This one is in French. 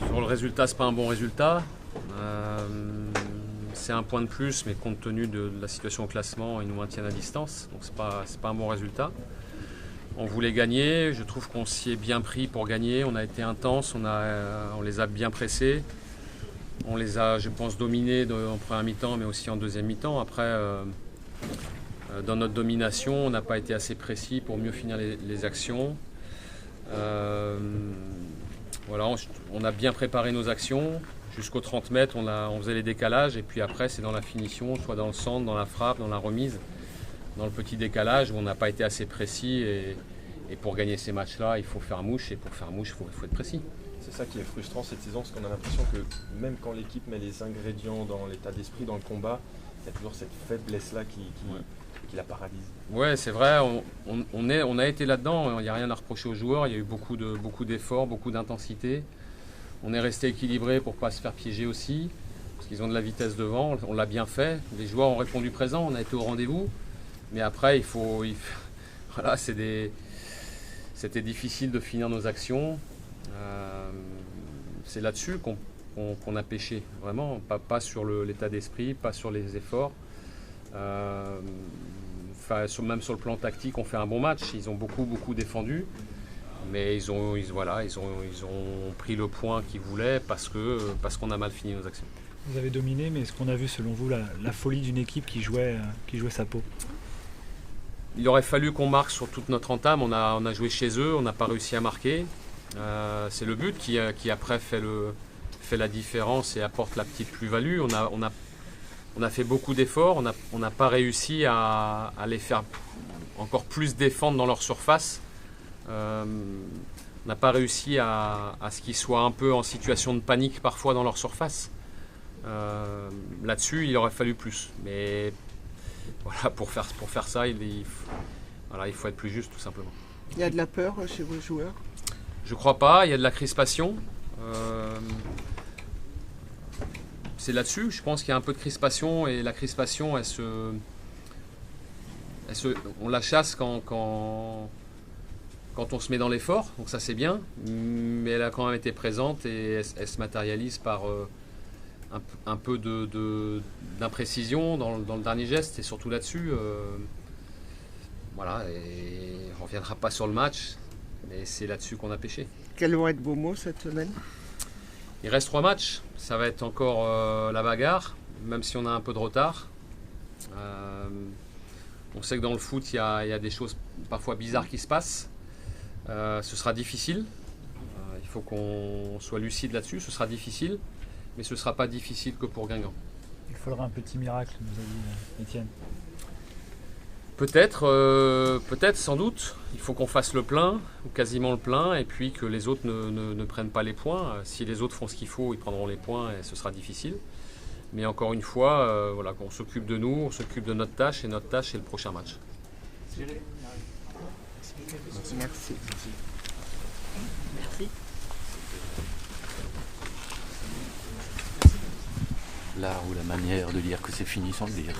Sur le résultat, c'est pas un bon résultat. C'est un point de plus, mais compte tenu de la situation au classement, ils nous maintiennent à distance. Donc c'est pas un bon résultat. On voulait gagner, je trouve qu'on s'y est bien pris pour gagner. On a été intense, on les a bien pressés. On les a, je pense, dominés en première mi-temps, mais aussi en deuxième mi-temps. Après, dans notre domination, on n'a pas été assez précis pour mieux finir les actions. Voilà, on a bien préparé nos actions. Jusqu'aux 30 mètres, on faisait les décalages. Et puis après, c'est dans la finition, soit dans le centre, dans la frappe, dans la remise, dans le petit décalage où on n'a pas été assez précis. Et pour gagner ces matchs-là, il faut faire mouche. Et pour faire mouche, il faut être précis. C'est ça qui est frustrant cette saison, parce qu'on a l'impression que même quand l'équipe met les ingrédients dans l'état d'esprit, dans le combat, il y a toujours cette faiblesse-là qui la paralyse. Ouais, c'est vrai, on a été là-dedans, il n'y a rien à reprocher aux joueurs, il y a eu beaucoup d'efforts, beaucoup d'intensité. On est resté équilibré pour ne pas se faire piéger aussi, parce qu'ils ont de la vitesse devant, on l'a bien fait. Les joueurs ont répondu présent, on a été au rendez-vous. Mais après, voilà, c'était difficile de finir nos actions. C'est là-dessus qu'on a pêché, vraiment, pas sur l'état d'esprit, pas sur les efforts. Même sur le plan tactique, on fait un bon match. Ils ont beaucoup défendu, mais ils ont pris le point qu'ils voulaient parce qu'on a mal fini nos actions. Vous avez dominé, mais est-ce qu'on a vu selon vous la folie d'une équipe qui jouait sa peau? Il aurait fallu qu'on marque sur toute notre entame. On a joué chez eux, on n'a pas réussi à marquer. C'est le but qui après fait la différence et apporte la petite plus-value. On a fait beaucoup d'efforts, on n'a pas réussi à les faire encore plus défendre dans leur surface. On n'a pas réussi à ce qu'ils soient un peu en situation de panique parfois dans leur surface. Là-dessus, il aurait fallu plus. Mais voilà, pour faire ça, il faut être plus juste tout simplement. Il y a de la peur chez vos joueurs? Je crois pas, il y a de la crispation. C'est là-dessus, je pense qu'il y a un peu de crispation et la crispation, on la chasse quand on se met dans l'effort, donc ça c'est bien, mais elle a quand même été présente et elle se matérialise par un peu d'imprécision dans le dernier geste et surtout là-dessus. Voilà, et on ne reviendra pas sur le match, mais c'est là-dessus qu'on a pêché. Quels vont être vos mots cette semaine? Il reste 3 matchs, ça va être encore la bagarre, même si on a un peu de retard. On sait que dans le foot, il y a des choses parfois bizarres qui se passent. Ce sera difficile, il faut qu'on soit lucide là-dessus, ce sera difficile, mais ce ne sera pas difficile que pour Guingamp. Il faudra un petit miracle, nous a dit Étienne. Peut-être, sans doute. Il faut qu'on fasse le plein, ou quasiment le plein, et puis que les autres ne prennent pas les points. Si les autres font ce qu'il faut, ils prendront les points et ce sera difficile. Mais encore une fois, voilà, qu'on s'occupe de nous, on s'occupe de notre tâche, et notre tâche, c'est le prochain match. Merci. Merci. L'art ou la manière de dire que c'est fini sans le dire.